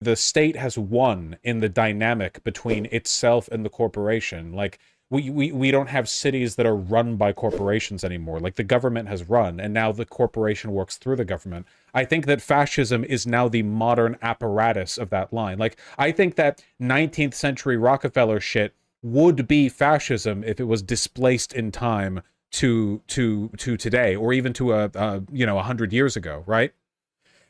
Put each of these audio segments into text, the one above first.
the state has won in the dynamic between itself and the corporation. Like, we don't have cities that are run by corporations anymore. Like, the government has run, and now the corporation works through the government. I think that fascism is now the modern apparatus of that line. Like, I think that 19th century Rockefeller shit would be fascism if it was displaced in time to today, or even to 100 years ago, right?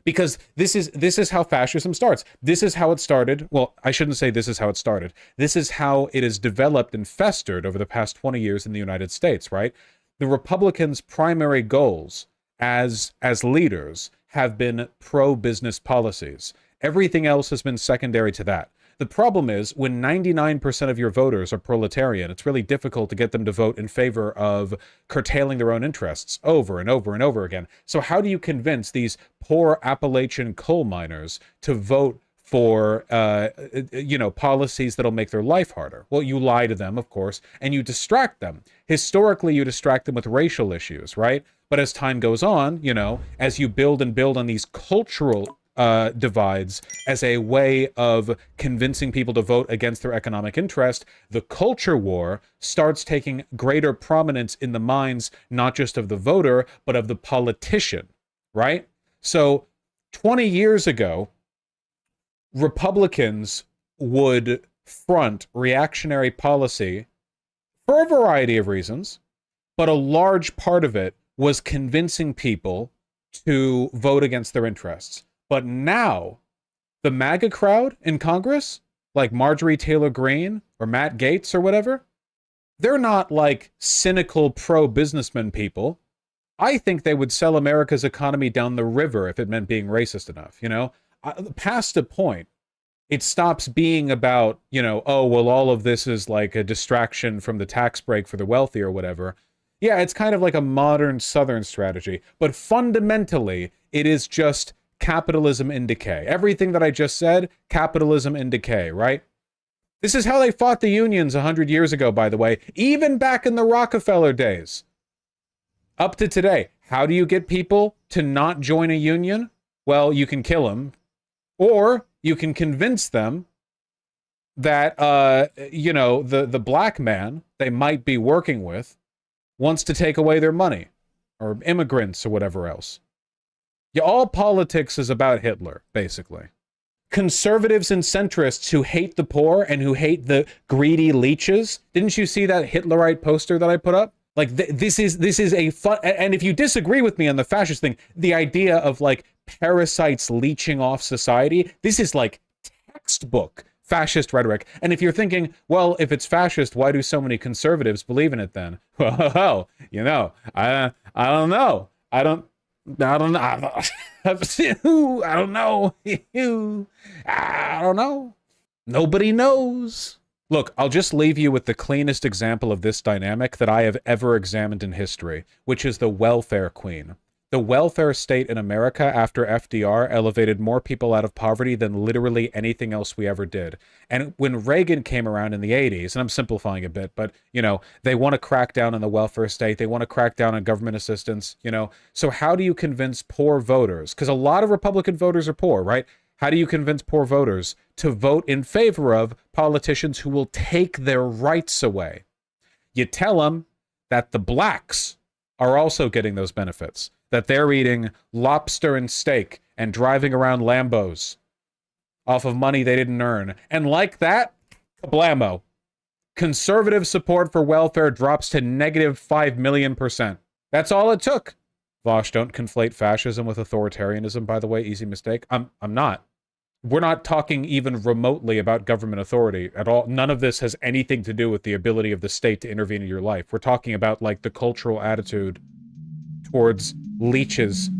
Because this is how fascism starts. This is how it started. Well, I shouldn't say this is how it started. This is how it has developed and festered over the past 20 years in the United States, right? The Republicans' primary goals as leaders have been pro-business policies. Everything else has been secondary to that. The problem is, when 99% of your voters are proletarian, it's really difficult to get them to vote in favor of curtailing their own interests over and over and over again. So how do you convince these poor Appalachian coal miners to vote for, policies that'll make their life harder? Well, you lie to them, of course, and you distract them. Historically, you distract them with racial issues, right? But as time goes on, as you build and build on these cultural divides as a way of convincing people to vote against their economic interest, the culture war starts taking greater prominence in the minds, not just of the voter, but of the politician, right? So 20 years ago, Republicans would front reactionary policy for a variety of reasons, but a large part of it was convincing people to vote against their interests. But now, the MAGA crowd in Congress, like Marjorie Taylor Greene or Matt Gaetz or whatever, they're not like cynical pro-businessman people. I think they would sell America's economy down the river if it meant being racist enough, Past a point, it stops being about, oh, well, all of this is like a distraction from the tax break for the wealthy or whatever. Yeah, it's kind of like a modern Southern strategy, but fundamentally, it is just capitalism in decay. Everything that I just said, capitalism in decay, right? This is how they fought the unions 100 years ago, by the way, even back in the Rockefeller days. Up to today, how do you get people to not join a union? Well, you can kill them, or you can convince them that, the black man they might be working with wants to take away their money, or immigrants or whatever else. Yeah, all politics is about Hitler, basically. Conservatives and centrists who hate the poor and who hate the greedy leeches. Didn't you see that Hitlerite poster that I put up? Like, this is a fun... And if you disagree with me on the fascist thing, the idea of, like, parasites leeching off society, this is, like, textbook fascist rhetoric. And if you're thinking, well, if it's fascist, why do so many conservatives believe in it then? Well, I don't know. I don't know. I don't know. Nobody knows. Look, I'll just leave you with the cleanest example of this dynamic that I have ever examined in history, which is the welfare queen. The welfare state in America after FDR elevated more people out of poverty than literally anything else we ever did. And when Reagan came around in the 80s, and I'm simplifying a bit, but, they want to crack down on the welfare state. They want to crack down on government assistance, So how do you convince poor voters? Because a lot of Republican voters are poor, right? How do you convince poor voters to vote in favor of politicians who will take their rights away? You tell them that the blacks are also getting those benefits, that they're eating lobster and steak and driving around Lambos off of money they didn't earn. And like that, kablamo. Conservative support for welfare drops to negative 5 million%. That's all it took. Vaush, don't conflate fascism with authoritarianism, by the way. Easy mistake. I'm not. We're not talking even remotely about government authority at all. None of this has anything to do with the ability of the state to intervene in your life. We're talking about, like, the cultural attitude towards leeches